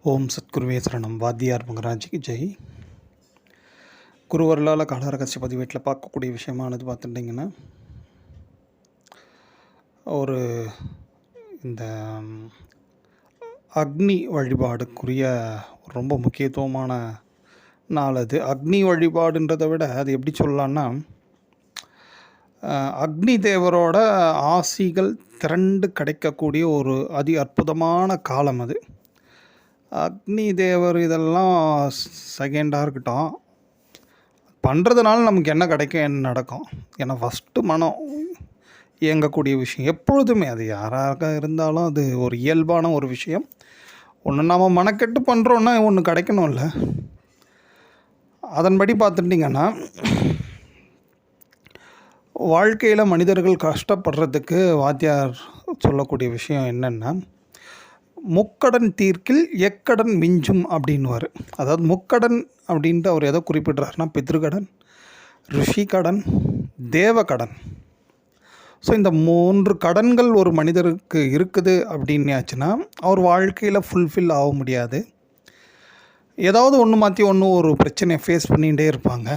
ஓம் சத்குருவே சரணம். வாத்தியார் மகராஜிக்கு ஜெய். குருவர்களால் காலரகசிய பதிவேட்டில் பார்க்கக்கூடிய விஷயமானது பார்த்துட்டிங்கன்னா, ஒரு இந்த அக்னி வழிபாடுக்குரிய ரொம்ப முக்கியத்துவமான நாள் அது. அக்னி வழிபாடுன்றதை விட அது எப்படி சொல்லலான்னா, அக்னி தேவரோட ஆசிகள் திரண்டு கிடைக்கக்கூடிய ஒரு அதி அற்புதமான காலம் அது. அக்னி தேவர் இதெல்லாம் செகண்டாக இருக்கட்டும், பண்ணுறதுனால நமக்கு என்ன கிடைக்கும், என்ன நடக்கும்? ஏன்னா ஃபஸ்ட்டு மனம் இயங்கக்கூடிய விஷயம் எப்பொழுதுமே, அது யாராக இருந்தாலும் அது ஒரு இயல்பான ஒரு விஷயம். ஒன்று நம்ம மனக்கெட்டு பண்ணுறோன்னா ஒன்று கிடைக்கணும்ல. அதன்படி பார்த்துட்டிங்கன்னா, வாழ்க்கையில் மனிதர்கள் கஷ்டப்படுறதுக்கு வாத்தியார் சொல்லக்கூடிய விஷயம் என்னென்னா, முக்கடன் தீர்க்கில் எக்கடன் மிஞ்சும் அப்படின்வார். அதாவது முக்கடன் அப்படின்ட்டு அவர் எதை குறிப்பிட்றாருன்னா, பித்ருக்கடன், ரிஷிக்கடன், தேவக்கடன். ஸோ இந்த 3 கடன்கள் ஒரு மனிதருக்கு இருக்குது அப்படின்னாச்சுன்னா அவர் வாழ்க்கையில் ஃபுல்ஃபில் ஆக முடியாது. ஏதாவது ஒன்று மாற்றி ஒன்று ஒரு பிரச்சனையை ஃபேஸ் பண்ணிகிட்டே இருப்பாங்க.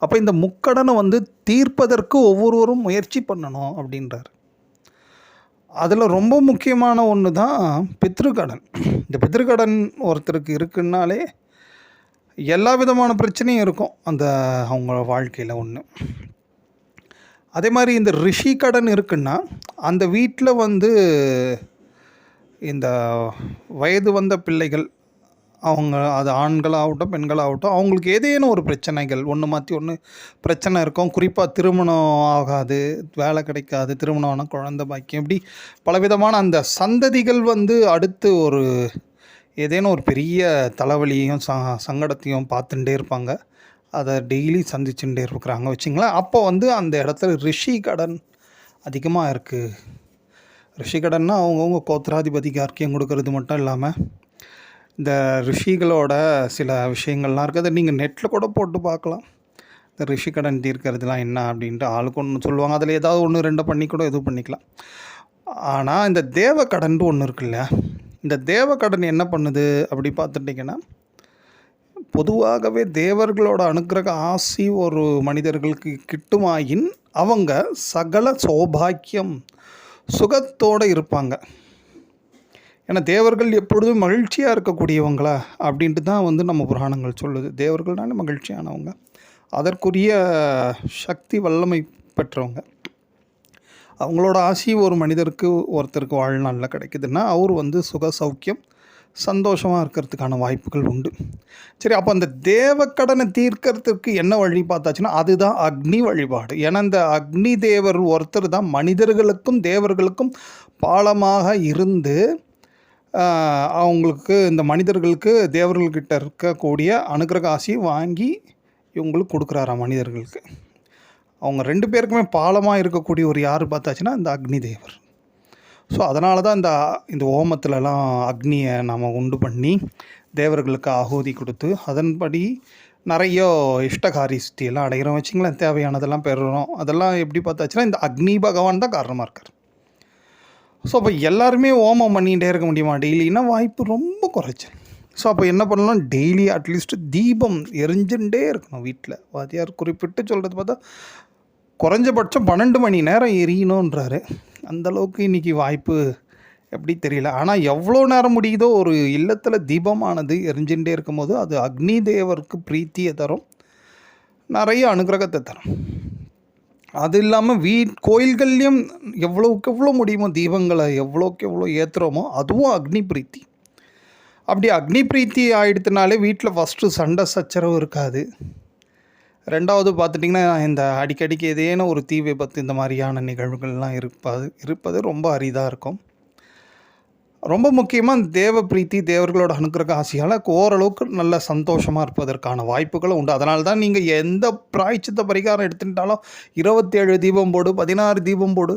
அப்போ இந்த முக்கடனை தீர்ப்பதற்கு ஒவ்வொருவரும் முயற்சி பண்ணணும் அப்படின்றார். அதில் ரொம்ப முக்கியமான ஒன்று தான் பித்ருக்கடன். இந்த பித்ருக்கடன் ஒருத்தருக்கு இருக்குன்னாலே எல்லா விதமான பிரச்சனையும் இருக்கும் அந்த அவங்க வாழ்க்கையில் ஒன்று. அதே மாதிரி இந்த ரிஷி கடன் இருக்குன்னா, அந்த வீட்டில் இந்த வயது வந்த பிள்ளைகள், அவங்க அது ஆண்களாகட்டும் பெண்களாகட்டும், அவங்களுக்கு ஏதேனும் ஒரு பிரச்சனைகள் ஒன்று மாற்றி ஒன்று பிரச்சனை இருக்கும். குறிப்பாக திருமணம் ஆகாது, வேலை கிடைக்காது, திருமணம் ஆனால் குழந்தை பாக்கியம், இப்படி பலவிதமான அந்த சந்ததிகள் அடுத்து ஒரு ஏதேனும் ஒரு பெரிய தலைவலியையும் சங்கடத்தையும் பார்த்துட்டே இருப்பாங்க. அதை டெய்லி சந்திச்சுட்டே இருக்கிறாங்க வச்சிங்களேன். அப்போ அந்த இடத்துல ரிஷி கடன் அதிகமாக இருக்குது. ரிஷி கடன்னா அவங்கவுங்க கோத்திராதிபதிக்கு அர்க்கியம் கொடுக்கறது மட்டும் இல்லாமல், இந்த ரிஷிகளோட சில விஷயங்கள்லாம் இருக்குது. அதை நீங்கள் நெட்டில் கூட போட்டு பார்க்கலாம். இந்த ரிஷி கடன் தீர்க்கிறதுலாம் என்ன அப்படின்ட்டு ஆளுக்கு ஒன்று சொல்லுவாங்க. அதில் ஏதாவது ஒன்று 2 பண்ணி கூட எதுவும் பண்ணிக்கலாம். ஆனால் இந்த தேவக்கடன் ஒன்று இருக்குல்ல, இந்த தேவக்கடன் என்ன பண்ணுது அப்படி பார்த்துட்டிங்கன்னா, பொதுவாகவே தேவர்களோட அனுக்கிரக ஆசி ஒரு மனிதர்களுக்கு கிட்டுமாயின் அவங்க சகல சௌபாக்கியம் சுகத்தோடு இருப்பாங்க. ஏன்னா தேவர்கள் எப்பொழுதும் மகிழ்ச்சியாக இருக்கக்கூடியவங்களா அப்படின்ட்டு தான் நம்ம புராணங்கள் சொல்லுது. தேவர்கள்னாலே மகிழ்ச்சியானவங்க, அதற்குரிய சக்தி வல்லமை பெற்றவங்க. அவங்களோட ஆசி ஒரு மனிதருக்கு ஒருத்தருக்கு வாழ்நாளில் கிடைக்குதுன்னா அவர் சுக சௌக்கியம் சந்தோஷமாக இருக்கிறதுக்கான வாய்ப்புகள் உண்டு. சரி, அப்போ அந்த தேவக்கடனை தீர்க்கறதுக்கு என்ன வழி பார்த்தாச்சுன்னா, அதுதான் அக்னி வழிபாடு. ஏன்னா இந்த அக்னி தேவர் ஒருத்தர் தான் மனிதர்களுக்கும் தேவர்களுக்கும் பாலமாக இருந்து அவங்களுக்கு, இந்த மனிதர்களுக்கு தேவர்கள்கிட்ட இருக்கக்கூடிய அனுக்கிரக ஆசி வாங்கி இவங்களுக்கு கொடுக்குறாராம் மனிதர்களுக்கு. அவங்க 2 பேருக்குமே பாலமாக இருக்கக்கூடிய ஒரு யார் பார்த்தாச்சுன்னா இந்த அக்னி தேவர். ஸோ அதனால தான் இந்த ஹோமத்துலலாம் அக்னியை நாம் உண்டு பண்ணி தேவர்களுக்கு ஆகுதி கொடுத்து அதன்படி நிறைய இஷ்டகாரி சித்தியெல்லாம் அடைகிறோம் வச்சிங்களேன். தேவையானதெல்லாம் பெறுறோம். அதெல்லாம் எப்படி பார்த்தாச்சுன்னா இந்த அக்னி பகவான் தான் காரணமாக இருக்கார். ஸோ அப்போ எல்லாருமே ஹோமம் பண்ணிகிட்டே இருக்க முடியுமா டெய்லின்னா? வாய்ப்பு ரொம்ப குறைச்சல். ஸோ அப்போ என்ன பண்ணலாம், டெய்லி அட்லீஸ்ட் தீபம் எரிஞ்சுட்டே இருக்கணும் வீட்டில். வாத்தியார் குறிப்பிட்டு சொல்கிறது பார்த்தா குறைஞ்சபட்சம் 12 மணி நேரம் எரியணுன்றாரு. அந்தளவுக்கு இன்றைக்கி வாய்ப்பு எப்படி தெரியல. ஆனால் எவ்வளோ நேரம் முடியுதோ ஒரு இல்லத்தில் தீபமானது எரிஞ்சுட்டே இருக்கும்போது அது அக்னி தேவருக்கு பிரீத்தியை தரும், நிறைய அனுகிரகத்தை தரும். அது இல்லாமல் கோயில்கள்லேயும் எவ்வளோக்கு எவ்வளோ முடியுமோ தீபங்களை எவ்வளோக்கு எவ்வளோ ஏற்றுறோமோ அதுவும் அக்னி பிரீத்தி. அப்படி அக்னி பிரீத்தி ஆகிடுத்துனாலே வீட்டில் ஃபஸ்ட்டு சண்டை சச்சரவு இருக்காது. 2வது பார்த்துட்டிங்கன்னா, இந்த அடிக்கடிக்கு ஏதேனும் ஒரு தீ விபத்து இந்த மாதிரியான நிகழ்வுகள்லாம் இருப்பது ரொம்ப அரிதாக இருக்கும். ரொம்ப முக்கியமாக தேவ பிரீத்தி, தேவர்களோட அனுக்கிரக ஆசையால் ஓரளவுக்கு நல்ல சந்தோஷமாக இருப்பதற்கான வாய்ப்புகளும் உண்டு. அதனால தான் நீங்கள் எந்த பிராய்ச்சித்த பரிகாரம் எடுத்துட்டாலும் 27 தீபம் போடு, 16 தீபம் போடு,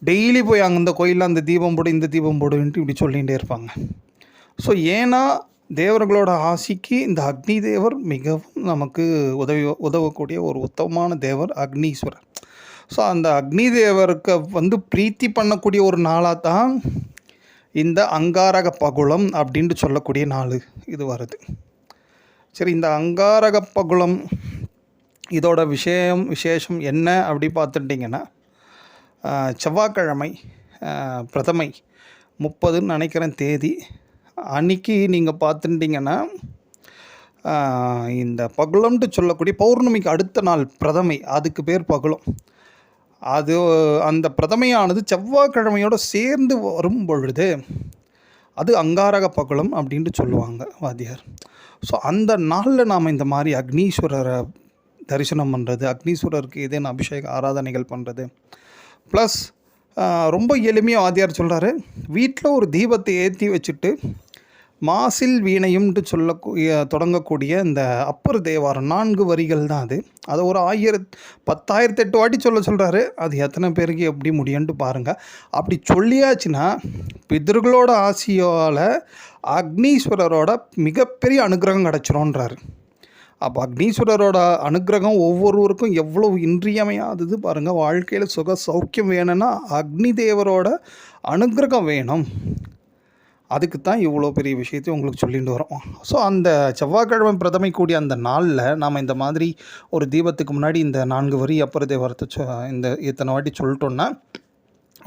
டெய்லி போய் அங்கே இந்த கோயிலில் அந்த தீபம் போடு, இந்த தீபம் போடுன்ட்டு இப்படி சொல்லிகிட்டே இருப்பாங்க. ஸோ ஏன்னா தேவர்களோட ஆசிக்கு இந்த அக்னி தேவர் மிகவும் நமக்கு உதவக்கூடிய ஒரு உத்தமமான தேவர் அக்னீஸ்வரர். ஸோ அந்த அக்னி தேவருக்கு பிரீத்தி பண்ணக்கூடிய ஒரு நாளாக தான் இந்த அங்காரக பகுளம் அப்படின்ட்டு சொல்லக்கூடிய நாள் இது வருது. சரி, இந்த அங்காரக பகுளம் இதோட விசேஷம் என்ன அப்படி பார்த்துட்டிங்கன்னா, செவ்வாய்க்கிழமை பிரதமை 30ன்னு நினைக்கிறேன் தேதி அன்றைக்கி நீங்கள் பார்த்துட்டிங்கன்னா, இந்த பகுளம்ட்டு சொல்லக்கூடிய பௌர்ணமிக்கு அடுத்த நாள் பிரதமை, அதுக்கு பேர் பகுளம். அது அந்த பிரதமையானது செவ்வாய்க்கிழமையோடு சேர்ந்து வரும் பொழுது அது அங்காரக பகுளம் அப்படின்ட்டு சொல்லுவாங்க வாத்தியார். ஸோ அந்த நாளில் நாம் இந்த மாதிரி அக்னீஸ்வரரை தரிசனம் பண்ணுறது, அக்னீஸ்வரருக்கு ஏதேனும் அபிஷேக ஆராதனைகள் பண்ணுறது, ப்ளஸ் ரொம்ப எளிமையாக வாத்தியார் சொல்கிறாரு, வீட்டில் ஒரு தீபத்தை ஏற்றி வச்சுட்டு மாசில் வீணையும்ட்டு தொடங்கக்கூடிய இந்த அப்பர் தேவாரம் 4 வரிகள் தான் அது. அதை ஒரு 10,008 வாட்டி சொல்கிறாரு. அது எத்தனை பேருக்கு எப்படி முடியும்ட்டு பாருங்கள். அப்படி சொல்லியாச்சுன்னா பிதர்களோட ஆசியால் அக்னீஸ்வரரோட மிகப்பெரிய அனுகிரகம் கிடச்சிரோன்றாரு. அப்போ அக்னீஸ்வரரோட அனுகிரகம் ஒவ்வொருவருக்கும் எவ்வளோ இன்றியமையாதது பாருங்கள். வாழ்க்கையில் சுக சௌக்கியம் வேணும்னா அக்னி தேவரோட அனுகிரகம் வேணும். அதுக்கு தான் இவ்வளோ பெரிய விஷயத்தையும் உங்களுக்கு சொல்லிட்டு வரோம். ஸோ அந்த செவ்வாய்க்கிழமை பிரதமை கூடிய அந்த நாளில் நாம் இந்த மாதிரி ஒரு தீபத்துக்கு முன்னாடி இந்த 4 வரி அப்பர் தேவாரத்தை இந்த இத்தனை வாட்டி சொல்லிட்டோன்னா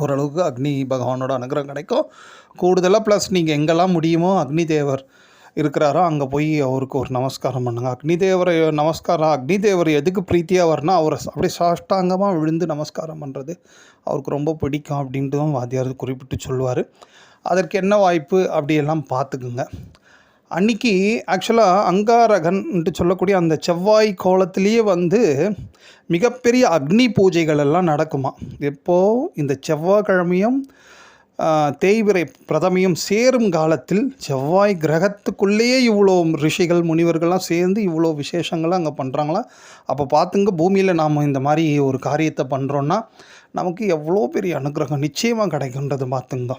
ஓரளவுக்கு அக்னி பகவானோட அனுகிரகம் கிடைக்கும். கூடுதலாக ப்ளஸ் நீங்கள் எங்கெல்லாம் முடியுமோ அக்னி தேவர் இருக்கிறாரோ அங்கே போய் அவருக்கு ஒரு நமஸ்காரம் பண்ணுங்கள். அக்னி தேவர் எதுக்கு பிரீத்தியாக வரனா அவரை அப்படியே சாஷ்டாங்கமாக விழுந்து நமஸ்காரம் பண்ணுறது அவருக்கு ரொம்ப பிடிக்கும் அப்படின்ட்டு தான் வாத்தியார் குறிப்பிட்டு சொல்லுவார். அதற்கு என்ன வாய்ப்பு அப்படியெல்லாம் பார்த்துக்குங்க. அன்றைக்கி ஆக்சுவலாக அங்காரகன்ட்டு சொல்லக்கூடிய அந்த செவ்வாய் கோலத்திலேயே மிகப்பெரிய அக்னி பூஜைகள் எல்லாம் நடக்குமா. எப்போது இந்த செவ்வாய்க்கிழமையும் தேய்பிறை பிரதமையும் சேரும் காலத்தில் செவ்வாய் கிரகத்துக்குள்ளேயே இவ்வளோ ரிஷிகள் முனிவர்கள்லாம் சேர்ந்து இவ்வளோ விசேஷங்கள்லாம் அங்கே பண்ணுறாங்களா. அப்போ பார்த்துங்க, பூமியில் நாம் இந்த மாதிரி ஒரு காரியத்தை பண்ணுறோன்னா நமக்கு எவ்வளோ பெரிய அனுகிரகம் நிச்சயமாக கிடைக்குன்றது பார்த்துங்க.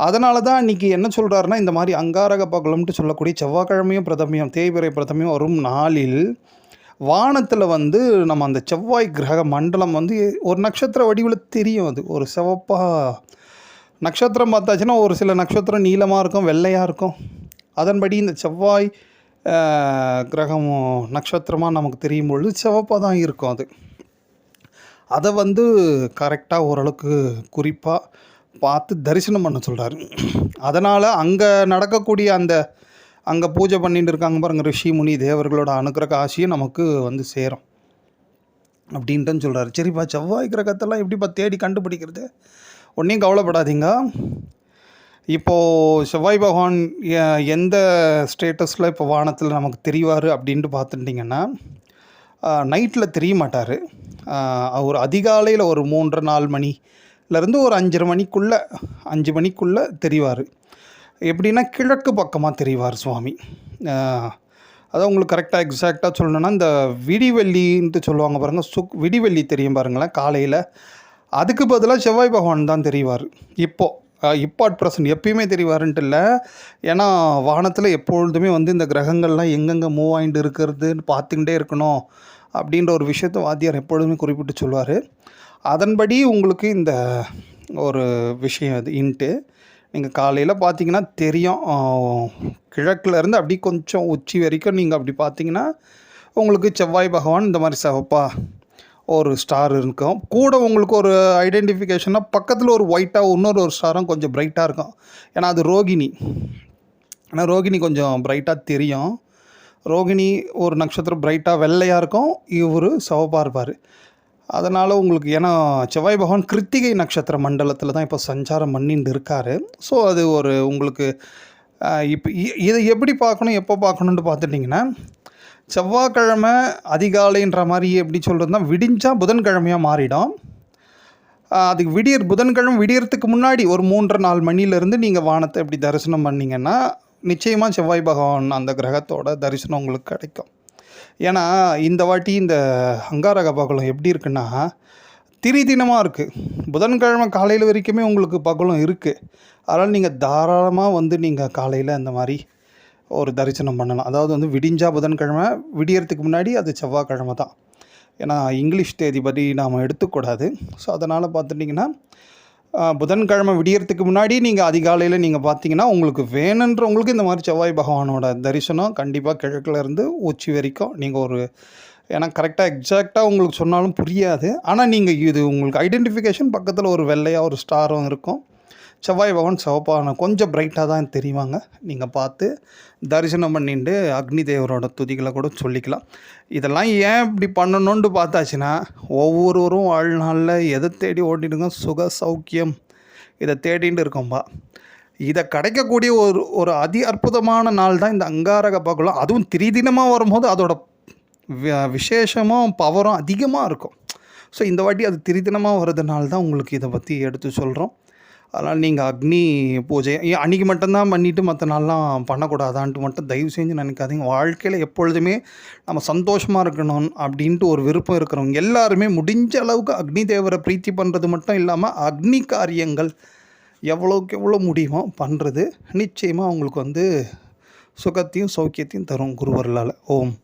அதனால தான் இன்றைக்கி என்ன சொல்கிறாருன்னா, இந்த மாதிரி அங்காரக பகலம்ட்டு சொல்லக்கூடிய செவ்வாய்க்கிழமையும் பிரதமையும் தேய்பிறை பிரதமையும் வரும் நாளில் வானத்தில் நம்ம அந்த செவ்வாய் கிரக மண்டலம் ஒரு நட்சத்திர வடிவில் தெரியும். அது ஒரு சிவப்பாக நட்சத்திரம் பார்த்தாச்சுன்னா ஒரு சில நட்சத்திரம் நீளமாக இருக்கும், வெள்ளையாக இருக்கும். அதன்படி இந்த செவ்வாய் கிரகம் நட்சத்திரமாக நமக்கு தெரியும் பொழுது சிவப்பாக தான் இருக்கும். அதை கரெக்டாக ஓரளவுக்கு குறிப்பாக பார்த்து தரிசனம் பண்ண சொல்கிறாரு. அதனால் அங்கே நடக்கக்கூடிய அங்கே பூஜை பண்ணிட்டு இருக்காங்க பாருங்கள், ரிஷி முனி தேவர்களோட அனுக்கிரக ஆசியும் நமக்கு சேரும் அப்படின்ட்டுன்னு சொல்கிறாரு. சரிப்பா, செவ்வாய் கிரகத்தெல்லாம் எப்படிப்பா தேடி கண்டுபிடிக்கிறது? ஒன்றையும் கவலைப்படாதீங்க. இப்போது செவ்வாய் பகவான் எந்த ஸ்டேட்டஸில் இப்போ வானத்தில் நமக்கு தெரிவார் அப்படின்ட்டு பார்த்துட்டிங்கன்னா, நைட்டில் தெரிய மாட்டார். அவர் அதிகாலையில் ஒரு 3-4 மணிலேருந்து ஒரு 5 மணிக்குள்ளே தெரிவார். எப்படின்னா கிழக்கு பக்கமாக தெரிவார் சுவாமி. அதான் உங்களுக்கு கரெக்டாக எக்ஸாக்டாக சொல்லணுன்னா, இந்த விடிவெள்ளின்ட்டு சொல்லுவாங்க பாருங்கள், விடிவெள்ளி தெரியும் பாருங்களேன் காலையில். அதுக்கு பதிலாக செவ்வாய் பகவான் தான் தெரிவார். இப்போ அட் ப்ரெசன்ட் எப்பயுமே தெரிவாருன்ட்டு இல்லை. ஏன்னா வானத்தில் எப்பொழுதுமே இந்த கிரகங்கள்லாம் எங்கெங்கே மூவ் ஆகிட்டு இருக்கிறதுன்னு பார்த்துக்கிட்டே இருக்கணும் அப்படின்ற ஒரு விஷயத்தை வாத்தியார் எப்பொழுதுமே குறிப்பிட்டு சொல்லுவார். அதன்படி உங்களுக்கு இந்த ஒரு விஷயம் அது இன்ட்டு நீங்கள் காலையில் பார்த்தீங்கன்னா தெரியும். கிழக்குலேருந்து அப்படி கொஞ்சம் உச்சி வரைக்கும் நீங்கள் அப்படி பார்த்தீங்கன்னா உங்களுக்கு செவ்வாய் பகவான் இந்த மாதிரி சிவப்பா ஒரு ஸ்டார் இருக்கும். கூட உங்களுக்கு ஒரு ஐடென்டிஃபிகேஷனாக பக்கத்தில் ஒரு ஒயிட்டாக இன்னொரு ஸ்டாரும் கொஞ்சம் பிரைட்டாக இருக்கும். ஏன்னா அது ரோகிணி. ஏன்னா ரோகிணி கொஞ்சம் பிரைட்டாக தெரியும். ரோகிணி ஒரு நட்சத்திரம் பிரைட்டாக வெள்ளையாக இருக்கும், இவர் சிவப்பாக இருப்பார். அதனால் உங்களுக்கு ஏன்னா செவ்வாய் பகவான் கிருத்திகை நட்சத்திர மண்டலத்தில் தான் இப்போ சஞ்சாரம் பண்ணிட்டு இருக்கார். ஸோ அது ஒரு உங்களுக்கு இப்போ இதை எப்படி பார்க்கணும் எப்போ பார்க்கணுன்ட்டு பார்த்துட்டிங்கன்னா, செவ்வாய்க்கிழமை அதிகாலைன்ற மாதிரி எப்படி சொல்கிறதுனா விடிஞ்சால் புதன்கிழமையாக மாறிடும். அதுக்கு புதன்கிழமை விடியறதுக்கு முன்னாடி ஒரு 3-4 மணிலேருந்து நீங்கள் வானத்தை எப்படி தரிசனம் பண்ணிங்கன்னா நிச்சயமாக செவ்வாய் பகவான் அந்த கிரகத்தோட தரிசனம் உங்களுக்கு கிடைக்கும். ஏன்னா இந்த வாட்டி இந்த அங்காரக பகலம் எப்படி இருக்குன்னா தினமாக இருக்குது. புதன்கிழமை காலையில் வரைக்குமே உங்களுக்கு பகலம் இருக்குது. அதனால் நீங்கள் தாராளமாக நீங்கள் காலையில் அந்த மாதிரி ஒரு தரிசனம் பண்ணலாம். அதாவது விடிஞ்சா புதன்கிழமை, விடியறதுக்கு முன்னாடி அது செவ்வாய்க்கிழமை தான். ஏன்னா இங்கிலீஷ் தேதி படி நாம் எடுத்துக்கூடாது. ஸோ அதனால் பார்த்துட்டிங்கன்னா புதன்கிழமை விடியறதுக்கு முன்னாடி நீங்கள் அதிகாலையில் நீங்கள் பார்த்தீங்கன்னா உங்களுக்கு வேணுன்றவங்களுக்கு இந்த மாதிரி செவ்வாய் பகவானோட தரிசனம் கண்டிப்பாக கிழக்குல இருந்து உச்சி வரைக்கும் நீங்கள் ஒரு ஏன்னா கரெக்டாக எக்ஸாக்டாக உங்களுக்கு சொன்னாலும் புரியாது. ஆனால் நீங்கள் இது உங்களுக்கு ஐடென்டிஃபிகேஷன் பக்கத்தில் ஒரு வெள்ளையாக ஒரு ஸ்டாரும் இருக்கும். செவ்வாய் பகவான் சிவப்பான கொஞ்சம் பிரைட்டாக தான் தெரிவாங்க. நீங்கள் பார்த்து தரிசனம் பண்ணிட்டு அக்னி தேவரோட துதிகளை கூட சொல்லிக்கலாம். இதெல்லாம் ஏன் இப்படி பண்ணணுன்ட்டு பார்த்தாச்சுன்னா, ஒவ்வொருவரும் வாழ்நாளில் எதை தேடி ஓட்டிடுங்க, சுக சௌக்கியம் இதை தேடிட்டு இருக்கோம்பா. இதை கிடைக்கக்கூடிய ஒரு ஒரு அதி அற்புதமான நாள் தான் இந்த அங்காரக பகலம். அதுவும் திரிதினமாக வரும்போது அதோட விசேஷமும் பவரும் அதிகமாக இருக்கும். ஸோ இந்த வாட்டி அது திரிதினமாக வர்றதுனால தான் உங்களுக்கு இதை பற்றி எடுத்து சொல்கிறோம். அதனால் நீங்கள் அக்னி பூஜை அன்றைக்கி மட்டும்தான் பண்ணிவிட்டு மற்ற நாள்லாம் பண்ணக்கூடாதான்ட்டு மட்டும் தயவு செஞ்சு நினைக்காதீங்க. வாழ்க்கையில் எப்பொழுதுமே நம்ம சந்தோஷமாக இருக்கணும் அப்படின்ட்டு ஒரு விருப்பம் இருக்கிறவங்க எல்லாருமே முடிஞ்ச அளவுக்கு அக்னி தேவரை பிரீத்தி பண்ணுறது மட்டும் இல்லாமல் அக்னி காரியங்கள் எவ்வளோக்கு எவ்வளோ முடியுமோ பண்ணுறது நிச்சயமாக அவங்களுக்கு சுகத்தையும் சௌக்கியத்தையும் தரும் குருவர்களால். ஓம்.